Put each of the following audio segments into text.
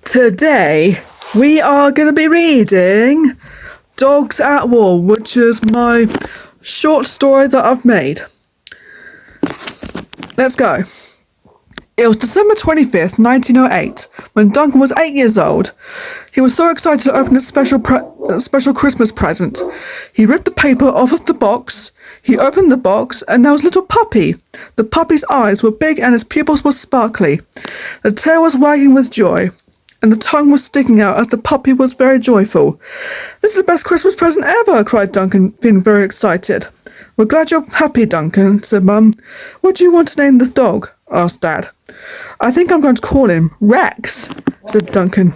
Today we are going to be reading Dogs at War, which is my short story that I've made. Let's go. It was December 25th, 1908, when Duncan was 8 years old. He was so excited to open a special Christmas present. He ripped the paper off of the box. He opened the box, and there was a little puppy. The puppy's eyes were big and his pupils were sparkly. The tail was wagging with joy, and the tongue was sticking out as the puppy was very joyful. "This is the best Christmas present ever," cried Duncan, feeling very excited. "We're glad you're happy, Duncan," said Mum. "What do you want to name the dog?" asked Dad. "I think I'm going to call him Rex," said Duncan.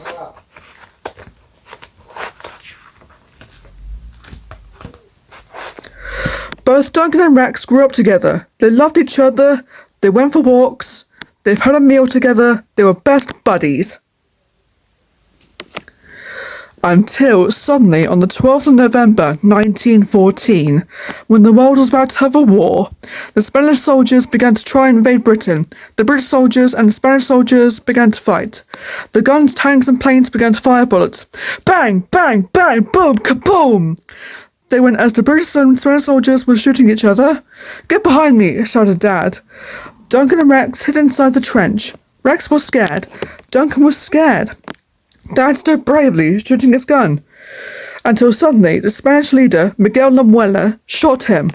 Both Duncan and Rex grew up together. They loved each other. They went for walks. They've had a meal together. They were best buddies. Until suddenly, on the 12th of November, 1914, when the world was about to have a war, the Spanish soldiers began to try and invade Britain. The British soldiers and the Spanish soldiers began to fight. The guns, tanks and planes began to fire bullets. Bang, bang, bang, boom, kaboom! They went as the British and Spanish soldiers were shooting each other. "Get behind me," shouted Dad. Duncan and Rex hid inside the trench. Rex was scared. Duncan was scared. Dad stood bravely, shooting his gun, until suddenly the Spanish leader, Miguel Novella, shot him.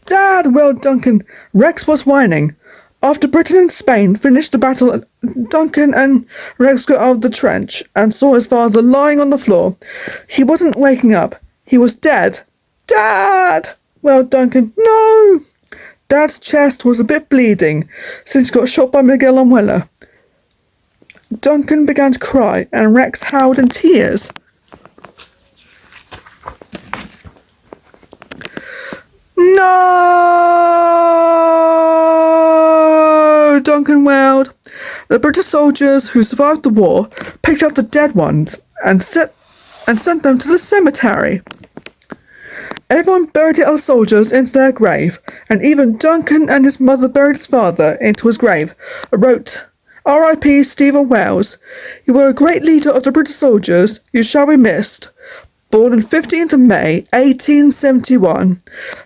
"Dad!" wailed Duncan. Rex was whining. After Britain and Spain finished the battle, Duncan and Rex got out of the trench and saw his father lying on the floor. He wasn't waking up. He was dead. "Dad!" wailed Duncan. "No!" Dad's chest was a bit bleeding since he got shot by Miguel Novella. Duncan began to cry, and Rex howled in tears. "No!" Duncan wailed. The British soldiers who survived the war picked up the dead ones and sent them to the cemetery. Everyone buried the other soldiers into their grave, and even Duncan and his mother buried his father into his grave. I wrote, "R.I.P. Stephen Wells. You were a great leader of the British soldiers. You shall be missed. Born on 15th of May, 1871.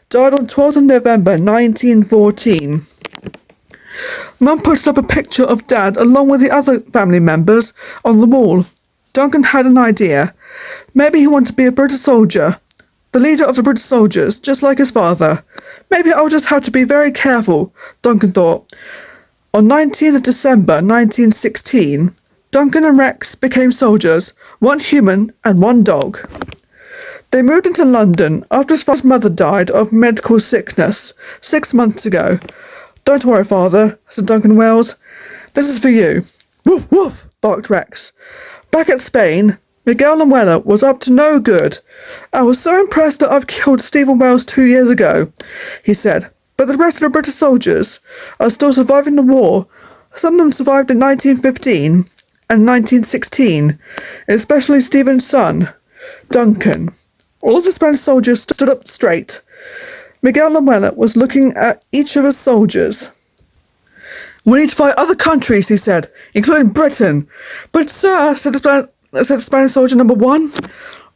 Died on 12th of November, 1914. Mum put up a picture of Dad along with the other family members on the wall. Duncan had an idea. Maybe he wanted to be a British soldier. The leader of the British soldiers, just like his father. Maybe I'll just have to be very careful, Duncan thought. On 19th of December 1916, Duncan and Rex became soldiers, one human and one dog. They moved into London after his father's mother died of medical sickness 6 months ago. "Don't worry, Father," said Duncan Wells. "This is for you." "Woof, woof," barked Rex. Back at Spain, Miguel Novella was up to no good. "I was so impressed that I've killed Stephen Wells 2 years ago," he said. "But the rest of the British soldiers are still surviving the war. Some of them survived in 1915 and 1916, especially Stephen's son, Duncan." All of the Spanish soldiers stood up straight. Miguel Novella was looking at each of his soldiers. "We need to fight other countries," he said, "including Britain." "But sir," said Spanish soldier number 1,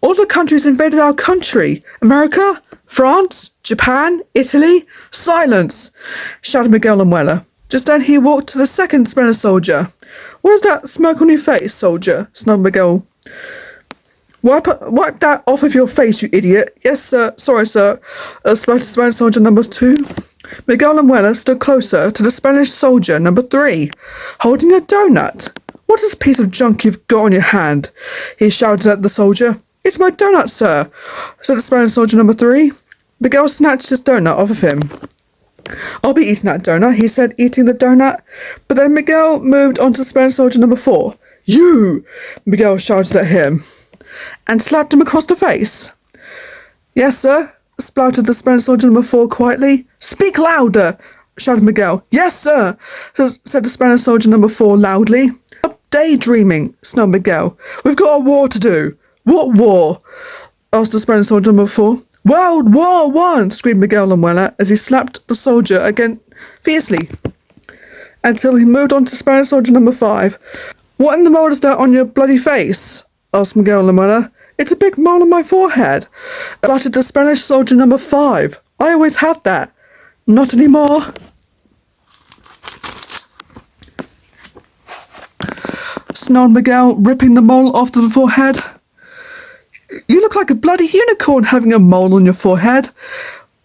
"all the countries invaded our country. America, France, Japan, Italy." "Silence!" shouted Miguel Novella. Just then he walked to the second Spanish soldier. "What is that smoke on your face, soldier?" snarled Miguel. Wipe that off of your face, you idiot." "Yes, sir. Sorry, sir," spouted Spanish soldier number 2. Miguel Novella stood closer to the Spanish soldier number 3, holding a donut. "What is this piece of junk you've got on your hand?" he shouted at the soldier. "It's my donut, sir," said the Spanish soldier number 3. Miguel snatched his donut off of him. "I'll be eating that donut," he said, eating the donut. But then Miguel moved on to Spanish soldier number 4. "You!" Miguel shouted at him, and slapped him across the face. "Yes, sir," splouted the Spanish soldier number 4 quietly. "Speak louder," shouted Miguel. "Yes, sir," said the Spanish soldier number 4 loudly. "Stop daydreaming," snarled Miguel. "We've got a war to do." "What war?" asked the Spanish soldier number 4. "World War I!" screamed Miguel Novella as he slapped the soldier again fiercely, until he moved on to Spanish soldier number 5. What in the world is that on your bloody face? Asked Miguel Lamuela. It's a big mole on my forehead. Blotted the Spanish soldier number 5. I always had that. Not anymore. Snarled Miguel, ripping the mole off the forehead. You look like a bloody unicorn having a mole on your forehead.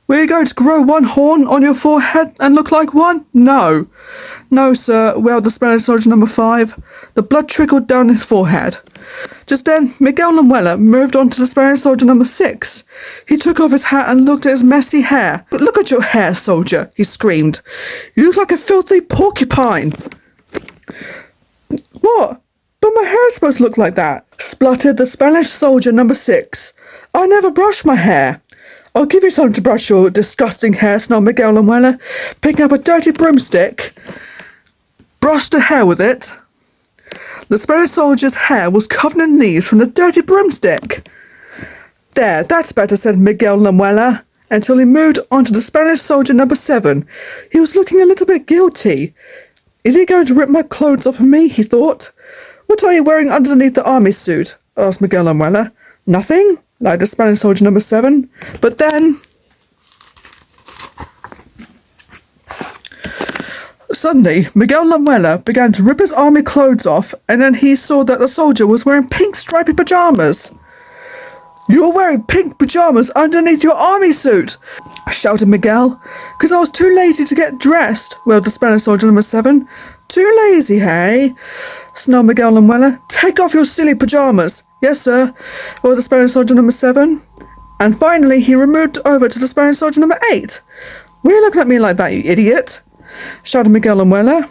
Were you going to grow one horn on your forehead and look like one? No. No, sir, wailed the Spanish soldier number 5. The blood trickled down his forehead. Just then, Miguel Lamuela moved on to the Spanish soldier number 6. He took off his hat and looked at his messy hair. Look at your hair, soldier, he screamed. You look like a filthy porcupine. What? But my hair's supposed to look like that, spluttered the Spanish soldier number 6. I never brush my hair. I'll give you something to brush your disgusting hair, snarled Miguel Lamuela, picking up a dirty broomstick. Brushed the hair with it. The Spanish soldier's hair was covered in leaves from the dirty broomstick. There, that's better, said Miguel Lamuela, until he moved on to the Spanish soldier number 7. He was looking a little bit guilty. Is he going to rip my clothes off of me, he thought. What are you wearing underneath the army suit? Asked Miguel Lamuela. Nothing, lied the Spanish soldier number 7. But then... Suddenly, Miguel Lamuela began to rip his army clothes off, and then he saw that the soldier was wearing pink stripy pyjamas. You're wearing pink pyjamas underneath your army suit, shouted Miguel. Because I was too lazy to get dressed, wailed the Spanish soldier number 7. Too lazy, hey? Snarled Miguel Lamuela. Take off your silly pyjamas. Yes, sir, wailed the Spanish soldier number 7. And finally, he removed over to the Spanish soldier number 8. Why are you looking at me like that, you idiot? Shouted Miguel Lamuela.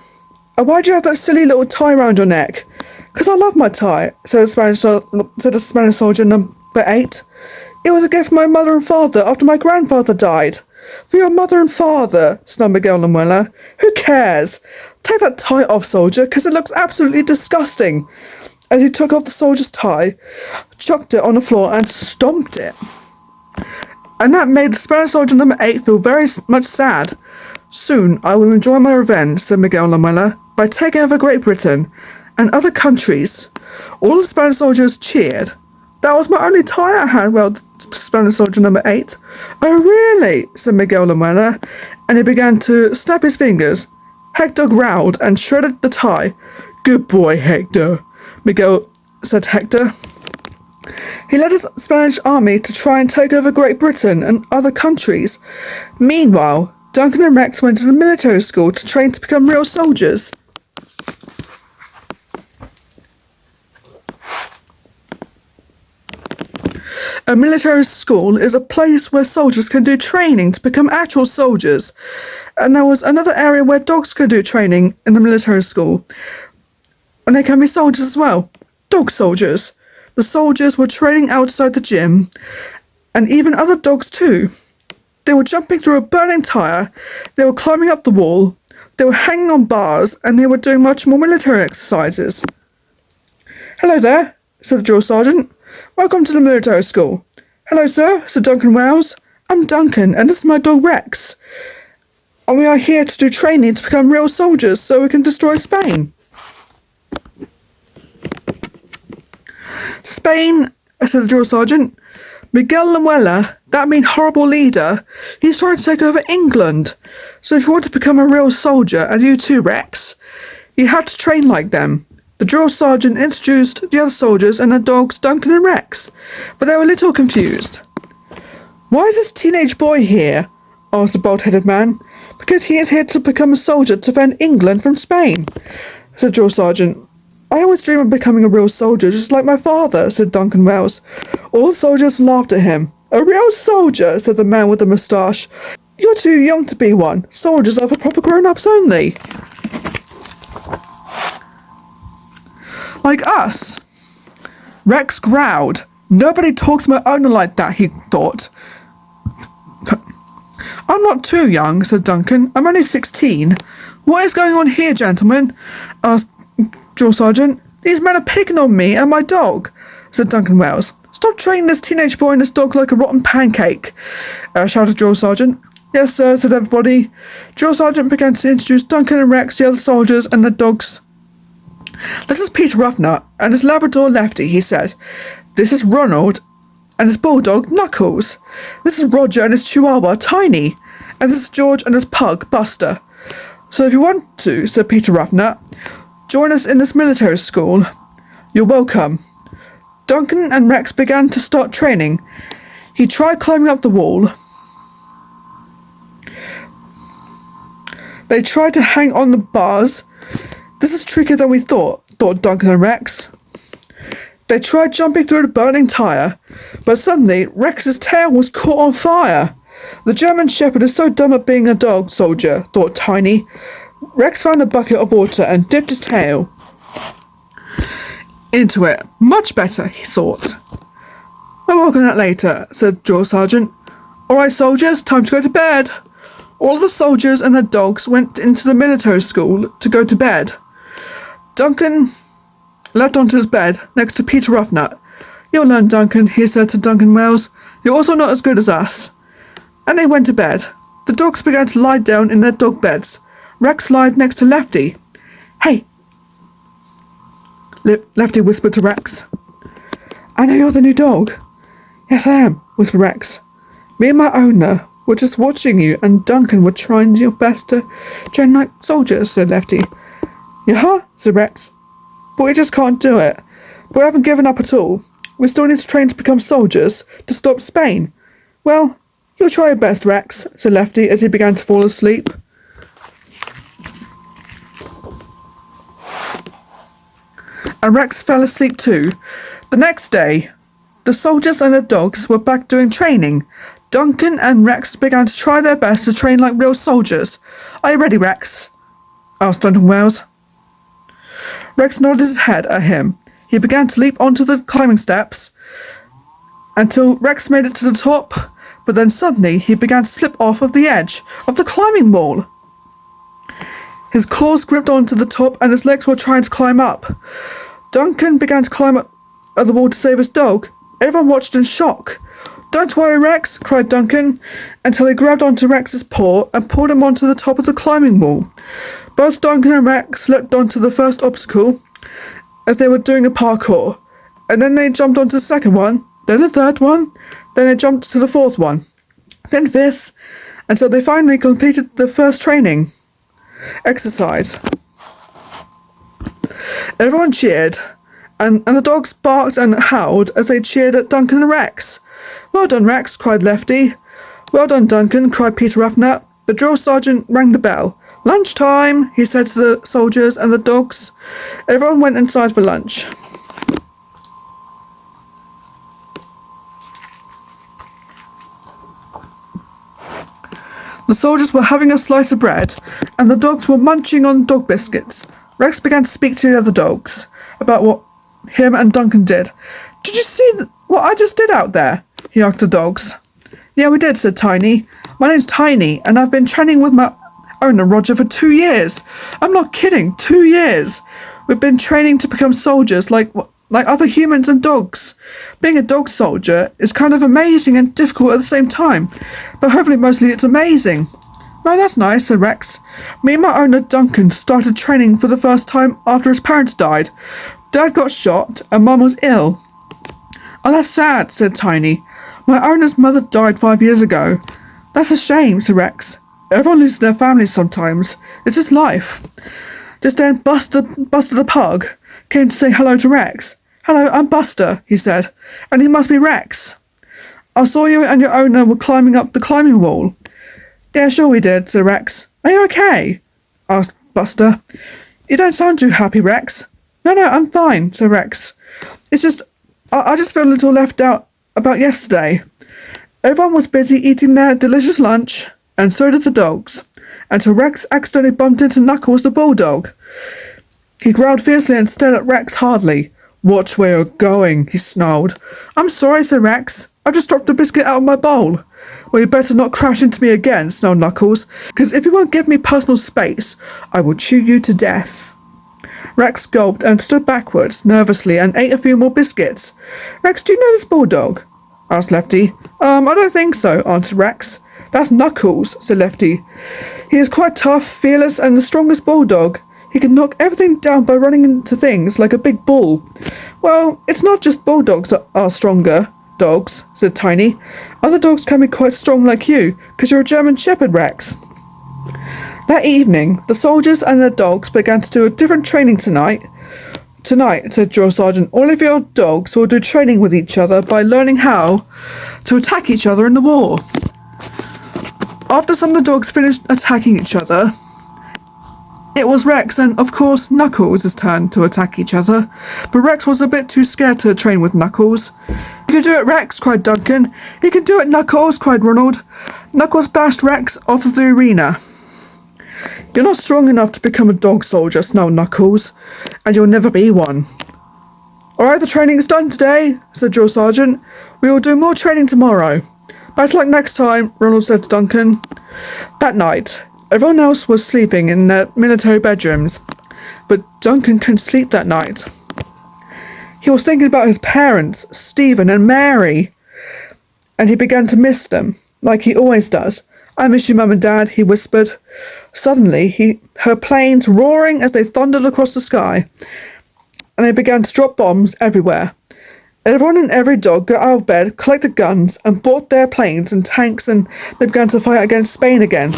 Why'd you have that silly little tie round your neck? Because I love my tie, said the Spanish soldier number 8. It was a gift from my mother and father after my grandfather died. For your mother and father, snarled Miguel Lamuela. Who cares? Take that tie off, soldier, because it looks absolutely disgusting. As he took off the soldier's tie, chucked it on the floor and stomped it. And that made the Spanish soldier number 8 feel very much sad. Soon I will enjoy my revenge, said Miguel Lamuela, by taking over Great Britain and other countries. All the Spanish soldiers cheered. That was my only tie I had, wailed Spanish soldier number 8. Oh, really? Said Miguel Lamuela, and he began to snap his fingers. Hector growled and shredded the tie. Good boy, Hector, Miguel said Hector. He led his Spanish army to try and take over Great Britain and other countries. Meanwhile, Duncan and Rex went to the military school to train to become real soldiers. A military school is a place where soldiers can do training to become actual soldiers. And there was another area where dogs could do training in the military school. And they can be soldiers as well. Dog soldiers. The soldiers were training outside the gym, and even other dogs too. They were jumping through a burning tyre, they were climbing up the wall, they were hanging on bars, and they were doing much more military exercises. Hello there, said the drill sergeant. Welcome to the military school. Hello, sir, said Duncan Wells. I'm Duncan, and this is my dog Rex. And we are here to do training to become real soldiers so we can destroy Spain. Spain, said the drill sergeant. Miguel Lamuela, that mean horrible leader, he's trying to take over England. So if you want to become a real soldier, and you too, Rex, you have to train like them. The drill sergeant introduced the other soldiers and their dogs, Duncan and Rex, but they were a little confused. Why is this teenage boy here? Asked the bald-headed man. Because he is here to become a soldier to defend England from Spain, said the drill sergeant. I always dream of becoming a real soldier, just like my father, said Duncan Wells. All the soldiers laughed at him. A real soldier, said the man with the moustache. You're too young to be one. Soldiers are for proper grown-ups only. Like us. Rex growled. Nobody talks to my owner like that, he thought. I'm not too young, said Duncan. I'm only 16. What is going on here, gentlemen? Asked Drill Sergeant. These men are picking on me and my dog, said Duncan Wells. Stop treating this teenage boy and his dog like a rotten pancake, shouted Drill Sergeant. Yes, sir, said everybody. Drill Sergeant began to introduce Duncan and Rex, the other soldiers, and their dogs. "This is Peter Ruffnut and his Labrador Lefty," he said. "This is Ronald and his Bulldog Knuckles. This is Roger and his Chihuahua Tiny. And this is George and his Pug Buster. So if you want to," said Peter Ruffnut, "join us in this military school, you're welcome." Duncan and Rex began to start training. He tried climbing up the wall. They tried to hang on the bars. "This is trickier than we thought Duncan and Rex. They tried jumping through the burning tire, but suddenly Rex's tail was caught on fire. "The German Shepherd is so dumb at being a dog soldier," thought Tiny. Rex found a bucket of water and dipped his tail into it. "Much better," he thought. "I'll work on that later," said Drill Sergeant. "All right, soldiers, time to go to bed." All the soldiers and their dogs went into the military school to go to bed. Duncan leapt onto his bed next to Peter Ruffnut. "You'll learn, Duncan," he said to Duncan Wells. "You're also not as good as us." And they went to bed. The dogs began to lie down in their dog beds. Rex lied next to Lefty. "Hey," Lefty whispered to Rex. "I know you're the new dog." "Yes, I am," whispered Rex. "Me and my owner were just watching you, and Duncan were trying your best to train like soldiers," said Lefty. "Yeah?" said Rex. "But we just can't do it. But we haven't given up at all. We still need to train to become soldiers to stop Spain." "Well, you'll try your best, Rex," said Lefty as he began to fall asleep. And Rex fell asleep too. The next day, the soldiers and the dogs were back doing training. Duncan and Rex began to try their best to train like real soldiers. "Are you ready, Rex?" asked Duncan Wells. Rex nodded his head at him. He began to leap onto the climbing steps until Rex made it to the top, but then suddenly he began to slip off of the edge of the climbing wall. His claws gripped onto the top and his legs were trying to climb up. Duncan began to climb up the wall to save his dog. Everyone watched in shock. "Don't worry, Rex," cried Duncan, until he grabbed onto Rex's paw and pulled him onto the top of the climbing wall. Both Duncan and Rex leapt onto the first obstacle as they were doing a parkour, and then they jumped onto the second one, then the third one, then they jumped to the fourth one, then fifth, until they finally completed the first training exercise. Everyone cheered, and the dogs barked and howled as they cheered at Duncan and Rex. "Well done, Rex," cried Lefty. "Well done, Duncan," cried Peter Ruffnut. The drill sergeant rang the bell. "Lunchtime," he said to the soldiers and the dogs. Everyone went inside for lunch. The soldiers were having a slice of bread, and the dogs were munching on dog biscuits. Rex began to speak to the other dogs about what him and Duncan did. "Did you see what I just did out there?" he asked the dogs. "Yeah, we did," said Tiny. "My name's Tiny, and I've been training with my owner, Roger, for 2 years. I'm not kidding, 2 years. We've been training to become soldiers like other humans and dogs. Being a dog soldier is kind of amazing and difficult at the same time, but hopefully mostly it's amazing." "Oh, that's nice," said Rex. "Me and my owner, Duncan, started training for the first time after his parents died. Dad got shot and Mum was ill." "Oh, that's sad," said Tiny. "My owner's mother died 5 years ago." "That's a shame," said Rex. "Everyone loses their families sometimes. It's just life." Just then Buster the pug came to say hello to Rex. "Hello, I'm Buster," he said, "and you must be Rex. I saw you and your owner were climbing up the climbing wall." "Yeah, sure we did," said Rex. "Are you okay?" asked Buster. "You don't sound too happy, Rex." No, I'm fine," said Rex. "It's just, I just feel a little left out about yesterday." Everyone was busy eating their delicious lunch, and so did the dogs, until Rex accidentally bumped into Knuckles the bulldog. He growled fiercely and stared at Rex hardly. "Watch where you're going," he snarled. "I'm sorry," said Rex. "I've just dropped a biscuit out of my bowl." "Well, you better not crash into me again," snarled Knuckles, "because if you won't give me personal space, I will chew you to death." Rex gulped and stood backwards, nervously, and ate a few more biscuits. "Rex, do you know this bulldog?" asked Lefty. I don't think so," answered Rex. "That's Knuckles," said Lefty. "He is quite tough, fearless, and the strongest bulldog. He can knock everything down by running into things like a big bull. Well, it's not just bulldogs that are stronger dogs, said Tiny. Other dogs can be quite strong like you, because you're a German Shepherd, Rex. That evening, the soldiers and their dogs began to do a different training tonight. Tonight, said Drill Sergeant, all of your dogs will do training with each other by learning how to attack each other in the war. After some of the dogs finished attacking each other, it was Rex and, of course, Knuckles' turn to attack each other, but Rex was a bit too scared to train with Knuckles. "You can do it, Rex," cried Duncan. "You can do it, Knuckles," cried Ronald. Knuckles bashed Rex off of the arena. "You're not strong enough to become a dog soldier," snarled Knuckles, "and you'll never be one." "All right, the training is done today," said Drill Sergeant. "We will do more training tomorrow." "Better luck next time," Ronald said to Duncan. That night, everyone else was sleeping in their military bedrooms, but Duncan couldn't sleep that night. He was thinking about his parents, Stephen and Mary, and he began to miss them, like he always does. "I miss you, Mum and Dad," he whispered. Suddenly, he heard planes roaring as they thundered across the sky, and they began to drop bombs everywhere. Everyone and every dog got out of bed, collected guns, and bought their planes and tanks, and they began to fight against Spain again.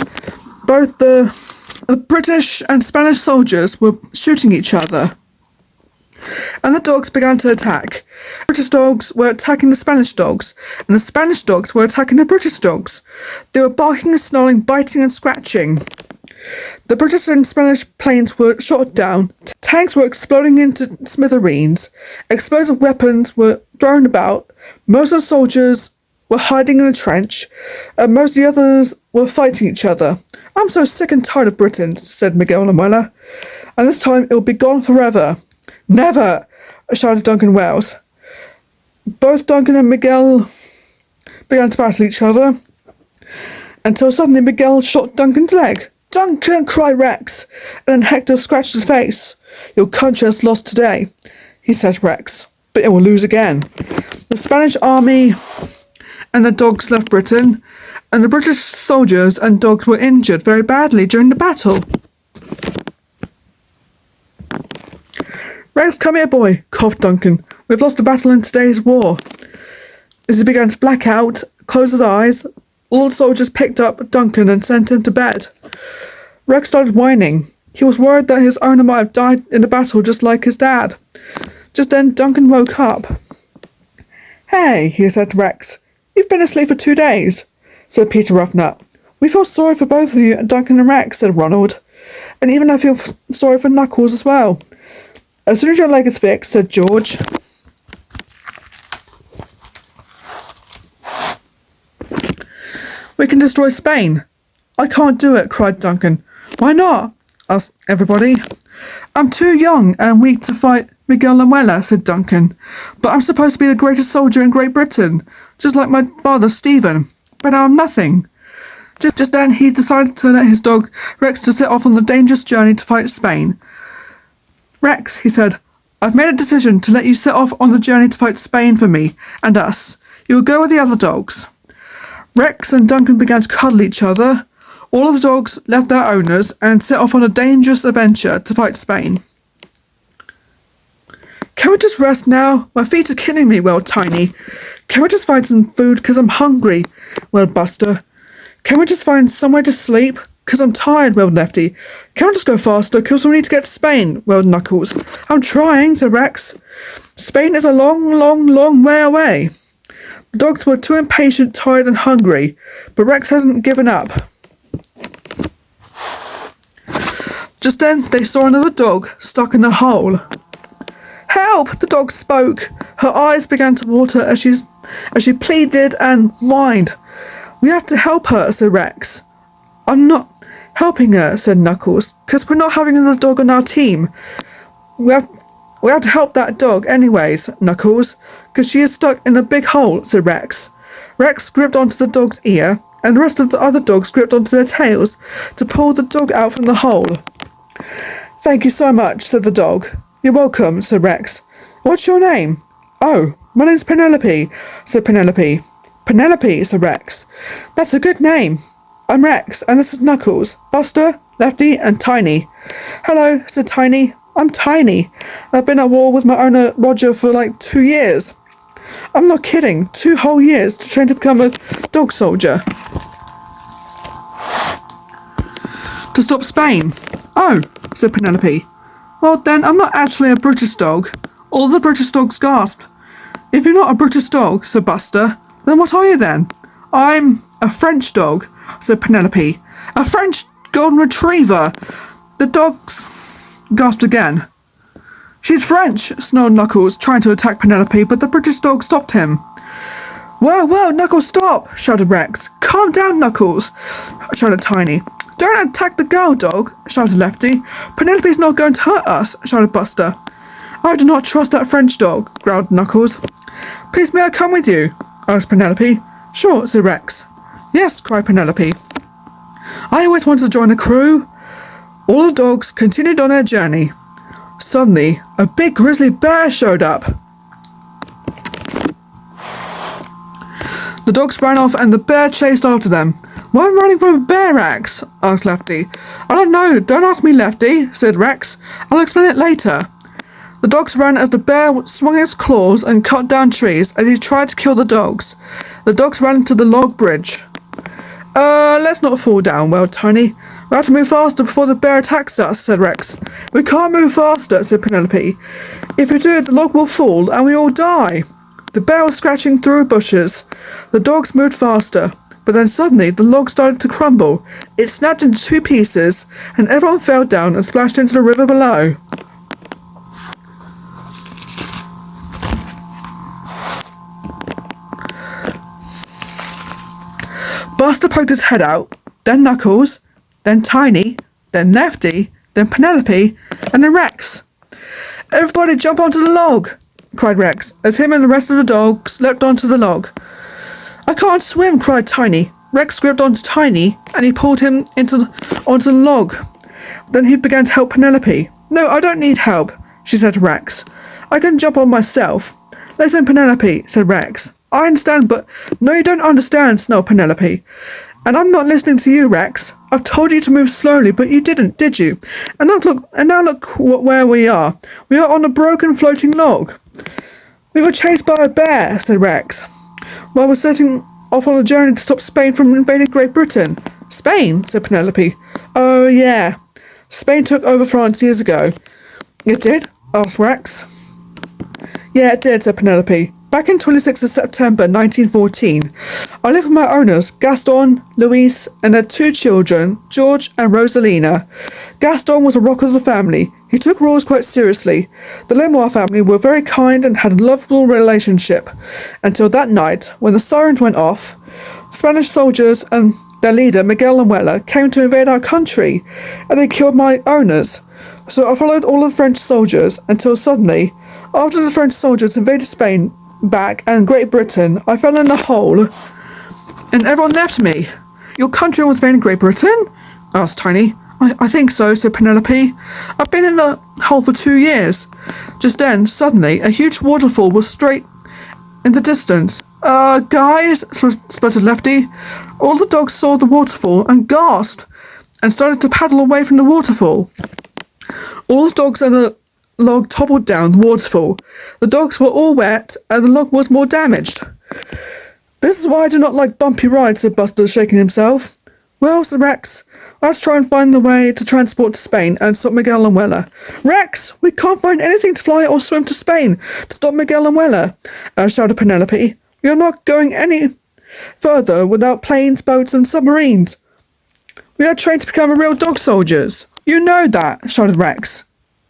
Both the British and Spanish soldiers were shooting each other, and the dogs began to attack. British dogs were attacking the Spanish dogs, and the Spanish dogs were attacking the British dogs. They were barking and snarling, biting and scratching. The British and Spanish planes were shot down, tanks were exploding into smithereens, explosive weapons were thrown about, most of the soldiers were hiding in a trench, and most of the others were fighting each other. "I'm so sick and tired of Britain," said Miguel Lamuela, "and this time it will be gone forever." "Never!" shouted Duncan Wells. Both Duncan and Miguel began to battle each other, until suddenly Miguel shot Duncan's leg. "Duncan!" cried Rex, and then Hector scratched his face. "Your country has lost today," he said, Rex, "but it will lose again." The Spanish army and the dogs left Britain, and the British soldiers and dogs were injured very badly during the battle. "Rex, come here, boy," coughed Duncan. "We've lost the battle in today's war." As he began to black out, close his eyes, all the soldiers picked up Duncan and sent him to bed. Rex started whining. He was worried that his owner might have died in the battle just like his dad. Just then Duncan woke up. "Hey," he said to Rex. "You've been asleep for 2 days," said Peter Ruffnut. "We feel sorry for both of you, Duncan and Rex," said Ronald. "And even I feel sorry for Knuckles as well." "As soon as your leg is fixed," said George. "We can destroy Spain." "I can't do it," cried Duncan. "Why not?" asked everybody. "I'm too young and weak to fight Miguel Lamuela," said Duncan. "But I'm supposed to be the greatest soldier in Great Britain, just like my father Stephen. But now I'm nothing." Just then he decided to let his dog Rex to set off on the dangerous journey to fight Spain. "Rex," he said, "I've made a decision to let you set off on the journey to fight Spain for me and us. You will go with the other dogs." Rex and Duncan began to cuddle each other. All of the dogs left their owners and set off on a dangerous adventure to fight Spain. "Can we just rest now? My feet are killing me," wailed Tiny. "Can we just find some food, 'cause I'm hungry?" wailed Buster. "Can we just find somewhere to sleep? 'Cause I'm tired," wailed Lefty. "Can we just go faster, 'cause we need to get to Spain?" wailed Knuckles. "I'm trying," said Rex. "Spain is a long, long, long way away." The dogs were too impatient, tired and hungry, but Rex hasn't given up. Just then they saw another dog stuck in a hole. "Help!" the dog spoke. Her eyes began to water as she pleaded and whined. "We have to help her," said Rex. "I'm not helping her," said Knuckles, "'cause we're not having another dog on our team. We have to help that dog anyways, Knuckles, 'cause she is stuck in a big hole," said Rex. Rex gripped onto the dog's ear, and the rest of the other dogs gripped onto their tails to pull the dog out from the hole. "Thank you so much," said the dog. "You're welcome," said Rex. "What's your name?" "Oh, my name's Penelope," said Penelope. "Penelope," said Rex. "That's a good name. I'm Rex, and this is Knuckles. Buster, Lefty, and Tiny. Hello, said Tiny. I'm Tiny. I've been at war with my owner Roger for like 2 years. I'm not kidding. 2 whole years to train to become a dog soldier. To stop Spain. Oh, said Penelope. Well then, I'm not actually a British dog. All the British dogs gasped. If you're not a British dog, said Buster, then what are you then? I'm a French dog, said Penelope. A French golden retriever. The dogs gasped again. She's French, snarled Knuckles, trying to attack Penelope, but the British dog stopped him. Whoa, whoa, Knuckles, stop, shouted Rex. Calm down, Knuckles, shouted Tiny. Don't attack the girl, dog, shouted Lefty. Penelope's not going to hurt us, shouted Buster. I do not trust that French dog, growled Knuckles. Please may I come with you? Asked Penelope. Sure, said Rex. Yes, cried Penelope. I always wanted to join a crew. All the dogs continued on their journey. Suddenly, a big grizzly bear showed up. The dogs ran off and the bear chased after them. Why am I running from a bear, Rex? Asked Lefty. I don't know. Don't ask me, Lefty, said Rex. I'll explain it later. The dogs ran as the bear swung its claws and cut down trees as he tried to kill the dogs. The dogs ran into the log bridge. Let's not fall down, wailed Tiny. We have to move faster before the bear attacks us, said Rex. We can't move faster, said Penelope. If we do, the log will fall and we all die. The bear was scratching through bushes. The dogs moved faster, but then suddenly the log started to crumble. It snapped into 2 pieces, and everyone fell down and splashed into the river below. Buster poked his head out, then Knuckles, then Tiny, then Lefty, then Penelope, and then Rex. Everybody jump onto the log, cried Rex, as him and the rest of the dogs leapt onto the log. I can't swim, cried Tiny. Rex gripped onto Tiny, and he pulled him onto the log. Then he began to help Penelope. No, I don't need help, she said to Rex. I can jump on myself. Listen, Penelope, said Rex. I understand, but... No, you don't understand, snarled Penelope. And I'm not listening to you, Rex. I've told you to move slowly, but you didn't, did you? And now look where we are. We are on a broken floating log. We were chased by a bear, said Rex, while we're setting off on a journey to stop Spain from invading Great Britain. Spain, said Penelope. Oh, yeah. Spain took over France years ago. It did? Asked Rex. Yeah, it did, said Penelope. Back in 26th of September 1914, I lived with my owners, Gaston, Louise, and their 2 children, George and Rosalina. Gaston was a rock of the family. He took rules quite seriously. The Lenoir family were very kind and had a lovable relationship, until that night, when the sirens went off, Spanish soldiers and their leader, Miguel Anuela, came to invade our country, and they killed my owners. So I followed all of the French soldiers, until suddenly, after the French soldiers invaded Spain, back and Great Britain, I fell in a hole and everyone left me. Your country was invading Great Britain? Asked Tiny. I think so, said Penelope. I've been in the hole for 2 years. Just then, suddenly, a huge waterfall was straight in the distance. Guys, spluttered Lefty. All the dogs saw the waterfall and gasped and started to paddle away from the waterfall. All the dogs and the log toppled down the waterfall. The dogs were all wet and the log was more damaged. This is why I do not like bumpy rides, said Buster, shaking himself. Well, said Rex, let's try and find the way to transport to Spain and stop Miguel Anuela. Rex, we can't find anything to fly or swim to Spain to stop Miguel Anuela, shouted Penelope. We are not going any further without planes, boats and submarines. We are trained to become real dog soldiers. You know that, shouted Rex.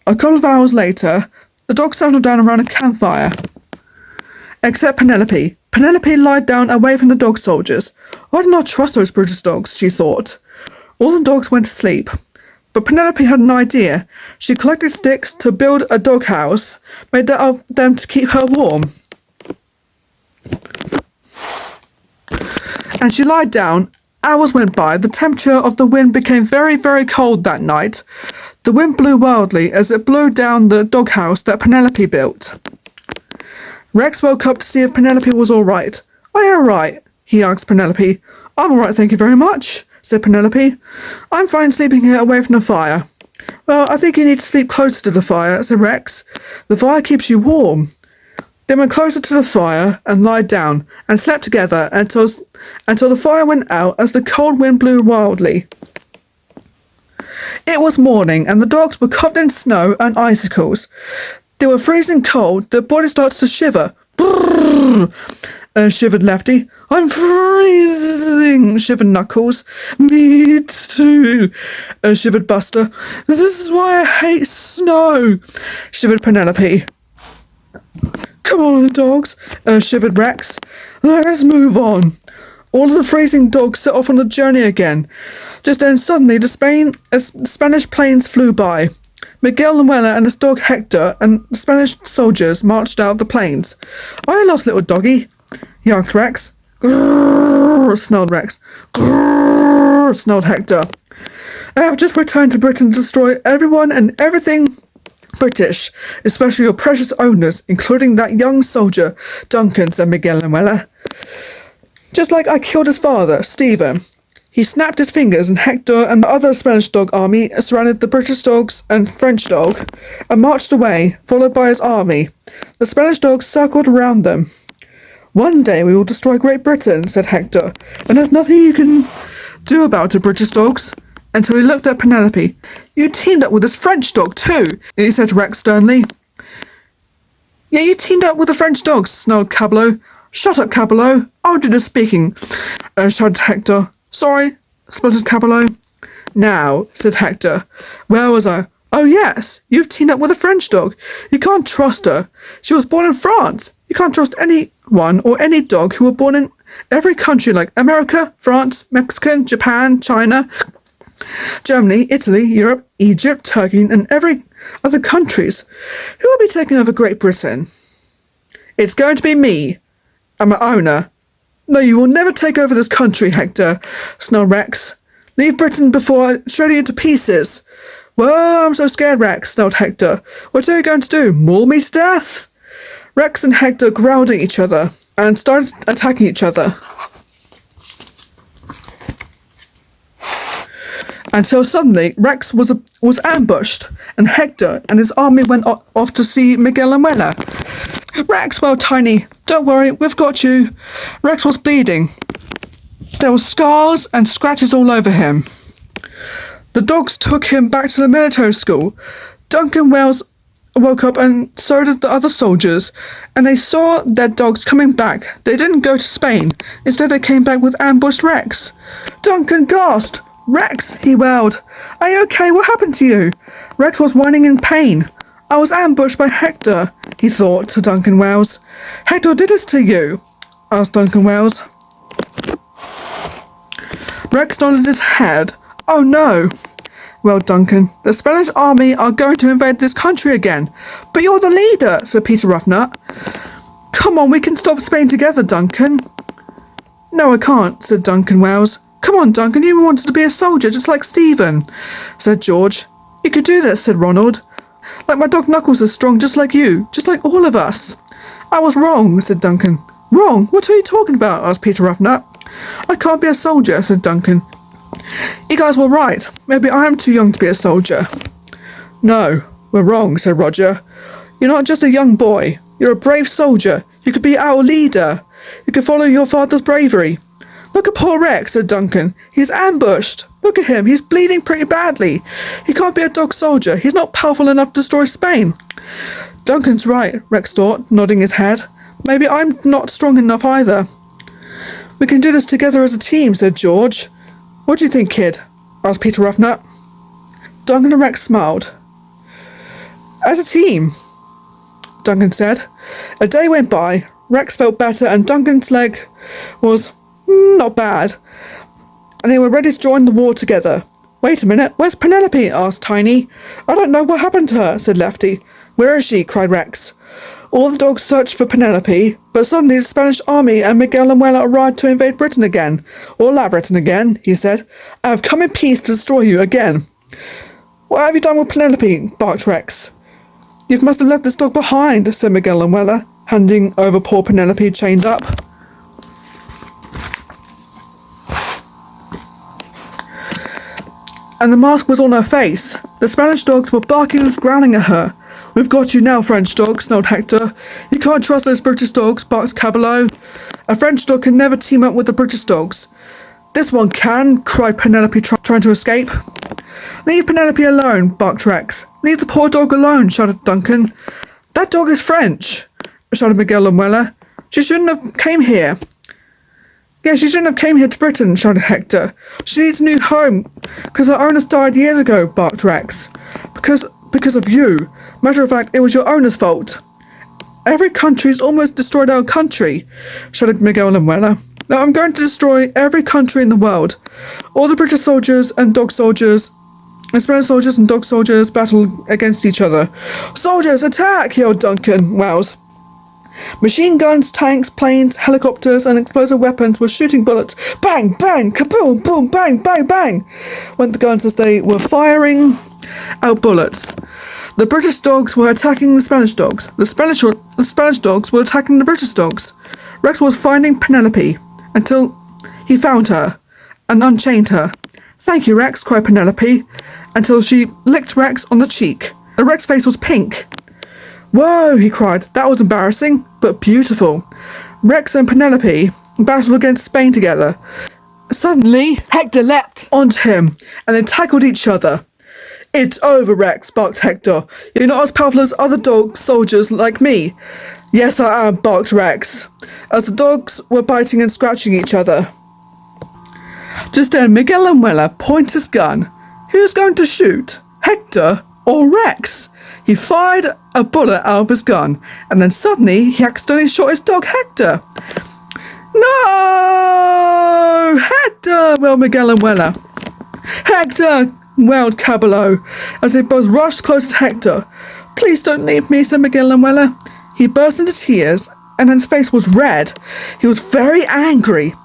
A couple of hours later, the dogs settled down around a campfire. Except Penelope. Penelope lied down away from the dog soldiers. I do not trust those British dogs, she thought. All the dogs went to sleep. But Penelope had an idea. She collected sticks to build a doghouse, made out of them to keep her warm. And she lied down. Hours went by. The temperature of the wind became very, very cold that night. The wind blew wildly as it blew down the doghouse that Penelope built. Rex woke up to see if Penelope was all right. Are you all right? He asked Penelope. I'm all right, thank you very much, said Penelope. I'm fine sleeping here away from the fire. Well, I think you need to sleep closer to the fire, said Rex. The fire keeps you warm. They went closer to the fire and lied down and slept together until the fire went out as the cold wind blew wildly. It was morning and the dogs were covered in snow and icicles. They were freezing cold. Their body starts to shiver. Brrr, shivered Lefty. I'm freezing, shivered Knuckles. Me too, shivered Buster. This is why I hate snow, shivered Penelope. Come on, dogs, shivered Rex. Let's move on. All of the freezing dogs set off on a journey again. Just then, suddenly, the Spanish planes flew by. Miguel Nuella and his dog Hector and the Spanish soldiers marched out of the planes. Are you lost, little doggy? Yanked Rex. Grrr, snarled Rex. Grrr, snarled Hector. I have just returned to Britain to destroy everyone and everything British, especially your precious owners, including that young soldier, Duncan, said Miguel Nuella. Just like I killed his father, Stephen. He snapped his fingers and Hector and the other Spanish dog army surrounded the British dogs and French dog and marched away, followed by his army. The Spanish dogs circled around them. One day we will destroy Great Britain, said Hector, and there's nothing you can do about it, British dogs. Until he looked at Penelope. You teamed up with this French dog too, he said to Rex sternly. Yeah, you teamed up with the French dogs, snarled Cabello. Shut up, Cabello. I'll do the speaking, shouted Hector. Sorry, spluttered Cabello. Now, said Hector. Where was I? Oh yes, you've teamed up with a French dog. You can't trust her. She was born in France. You can't trust anyone or any dog who were born in every country like America, France, Mexico, Japan, China, Germany, Italy, Europe, Egypt, Turkey, and every other countries. Who will be taking over Great Britain? It's going to be me. I'm an owner. No, you will never take over this country, Hector, snarled Rex. Leave Britain before I shred you to pieces. Well, I'm so scared, Rex, snarled Hector. What are you going to do, maul me to death? Rex and Hector growled at each other and started attacking each other. Until suddenly, Rex was ambushed, and Hector and his army went off to see Miguel Nuella. Rex, well, Tiny, don't worry, we've got you. Rex was bleeding. There were scars and scratches all over him. The dogs took him back to the military school. Duncan Wells woke up and so did the other soldiers, and they saw their dogs coming back. They didn't go to Spain. Instead, they came back with ambushed Rex. Duncan gasped. Rex, he wailed. Are you okay? What happened to you? Rex was whining in pain. I was ambushed by Hector, he thought to Duncan Wells. Hector did this to you? Asked Duncan Wells. Rex nodded his head. Oh no. Well, Duncan, the Spanish army are going to invade this country again. But you're the leader, said Peter Ruffnut. Come on, we can stop Spain together, Duncan. No, I can't, said Duncan Wells. Come on, Duncan, you wanted to be a soldier just like Stephen, said George. You could do this, said Ronald. Like my dog Knuckles is strong just like you, just like all of us. I was wrong, said Duncan. Wrong? What are you talking about? Asked Peter Ruffnut. I can't be a soldier, said Duncan. You guys were right. Maybe I am too young to be a soldier. No, we're wrong, said Roger. You're not just a young boy. You're a brave soldier. You could be our leader. You could follow your father's bravery. Look at poor Rex, said Duncan. He's ambushed. Look at him. He's bleeding pretty badly. He can't be a dog soldier. He's not powerful enough to destroy Spain. Duncan's right, Rex thought, nodding his head. Maybe I'm not strong enough either. We can do this together as a team, said George. What do you think, kid? Asked Peter Ruffnut. Duncan and Rex smiled. As a team, Duncan said. A day went by. Rex felt better and Duncan's leg was not bad. And they were ready to join the war together. Wait a minute, where's Penelope? Asked Tiny. I don't know what happened to her, said Lefty. Where is she? Cried Rex. All the dogs searched for Penelope, but suddenly the Spanish army and Miguel Nuella arrived to invade Britain again. All our Britain again, he said. I have come in peace to destroy you again. What have you done with Penelope? Barked Rex. You must have left this dog behind, said Miguel Nuella, handing over poor Penelope chained up. and the mask was on her face. The Spanish dogs were barking and growling at her. "We've got you now, French dog," snarled Hector. "You can't trust those British dogs," barked Cabello. "A French dog can never team up with the British dogs." "This one can," cried Penelope, trying to escape. "Leave Penelope alone," barked Rex. "Leave the poor dog alone," shouted Duncan. "That dog is French," shouted Miguel Lamuela. "She shouldn't have came here." "Yeah, she shouldn't have came here to Britain," shouted Hector. "She needs a new home, because her owners died years ago," barked Rex. Because of you. Matter of fact, it was your owner's fault." "Every country's almost destroyed our country," shouted Miguel Lamuela. "Now I'm going to destroy every country in the world. All the British soldiers and dog soldiers, and Spanish soldiers and dog soldiers battle against each other." "Soldiers, attack!" yelled Duncan Wells. Machine guns, tanks, planes, helicopters, and explosive weapons were shooting bullets. Bang, bang, kaboom, boom, bang, bang, bang, went the guns as they were firing out bullets. The British dogs were attacking the Spanish dogs. The Spanish dogs were attacking the British dogs. Rex was finding Penelope until he found her and unchained her. "Thank you, Rex," cried Penelope, until she licked Rex on the cheek. Rex's face was pink. "Whoa," he cried. "That was embarrassing, but beautiful." Rex and Penelope battled against Spain together. Suddenly, Hector leapt onto him, and they tackled each other. "It's over, Rex," barked Hector. "You're not as powerful as other dog soldiers like me." "Yes, I am," barked Rex, as the dogs were biting and scratching each other. Just then, Miguel Lamuela points his gun. Who's going to shoot? Hector or Rex? He fired a bullet out of his gun, and then suddenly he accidentally shot his dog Hector. "No! Hector!" wailed Miguel Lamuela. "Hector!" wailed Cabello, as they both rushed close to Hector. "Please don't leave me," said Miguel Lamuela. He burst into tears, and his face was red. He was very angry.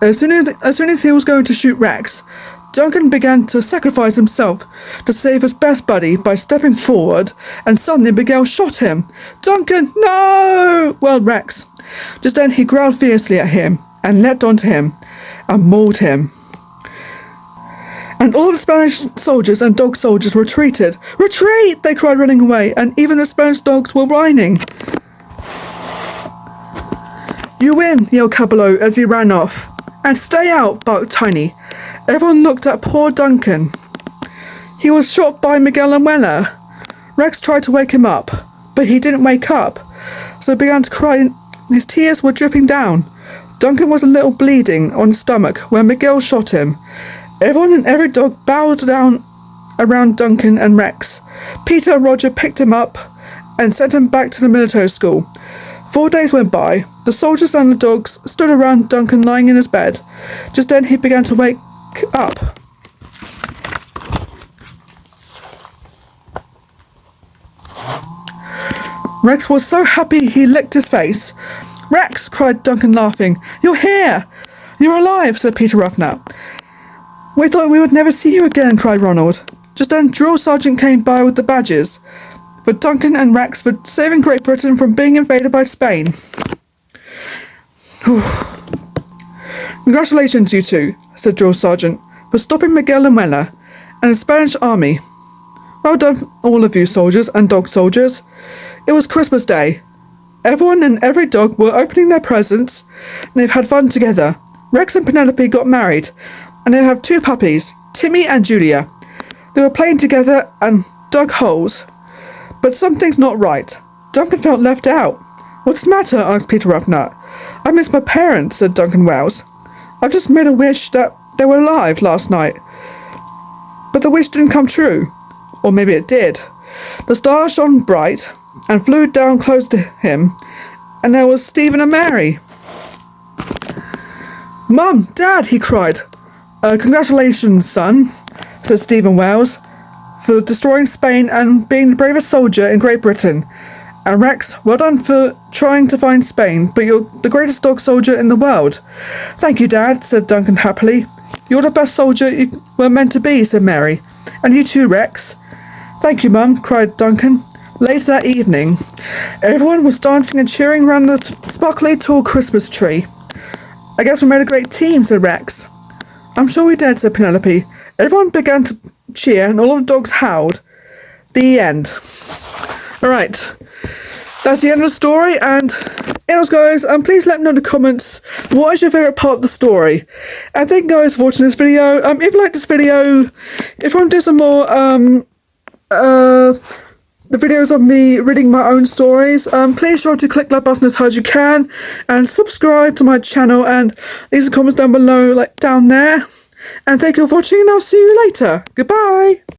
As soon as he was going to shoot Rex, Duncan began to sacrifice himself to save his best buddy by stepping forward, and suddenly Miguel shot him. "Duncan, no!" wailed Rex. Just then he growled fiercely at him and leapt onto him and mauled him. And all the Spanish soldiers and dog soldiers retreated. "Retreat!" they cried, running away, and even the Spanish dogs were whining. "You win!" yelled Cabello as he ran off. "And stay out!" barked Tiny. Everyone looked at poor Duncan. He was shot by Miguel Lamuela. Rex tried to wake him up, but he didn't wake up, so he began to cry. His tears were dripping down. Duncan was a little bleeding on his stomach when Miguel shot him. Everyone and every dog bowed down around Duncan and Rex. Peter and Roger picked him up and sent him back to the military school. 4 days went by. The soldiers and the dogs stood around Duncan lying in his bed. Just then he began to wake up. Rex was so happy he licked his face. "Rex!" cried Duncan, laughing. "You're here! You're alive!" said Peter Ruffnut. "We thought we would never see you again," cried Ronald. Just then Drill Sergeant came by with the badges for Duncan and Rex for saving Great Britain from being invaded by Spain. "Congratulations, you two," said Drill Sergeant, "for stopping Miguel Lamuela and the Spanish army. Well done, all of you soldiers and dog soldiers. It was Christmas Day. Everyone and every dog were opening their presents, and they've had fun together. Rex and Penelope got married, and they have 2 puppies, Timmy and Julia. They were playing together and dug holes. But something's not right. Duncan felt left out." "What's the matter?" asked Peter Ruffnut. "I miss my parents," said Duncan Wells. "I've just made a wish that they were alive last night. But the wish didn't come true. Or maybe it did. The stars shone bright and flew down close to him, and there was Stephen and Mary." "Mum, Dad," he cried. Congratulations, son," said Stephen Wells, "for destroying Spain and being the bravest soldier in Great Britain. And Rex, well done for trying to find Spain, but you're the greatest dog soldier in the world." "Thank you, Dad," said Duncan happily. "You're the best soldier you were meant to be," said Mary. "And you too, Rex." "Thank you, Mum," cried Duncan. Later that evening, everyone was dancing and cheering around the sparkly tall Christmas tree. "I guess we made a great team," said Rex. "I'm sure we did," said Penelope. Everyone began to cheer and all of the dogs howled. The end. Alright. That's the end of the story, and anyways guys, please let me know in the comments what is your favourite part of the story. And thank you guys for watching this video. If you like this video, if you want to do some more the videos of me reading my own stories, please sure to click that button as hard as you can and subscribe to my channel and leave some comments down below, like down there. And thank you for watching, and I'll see you later. Goodbye.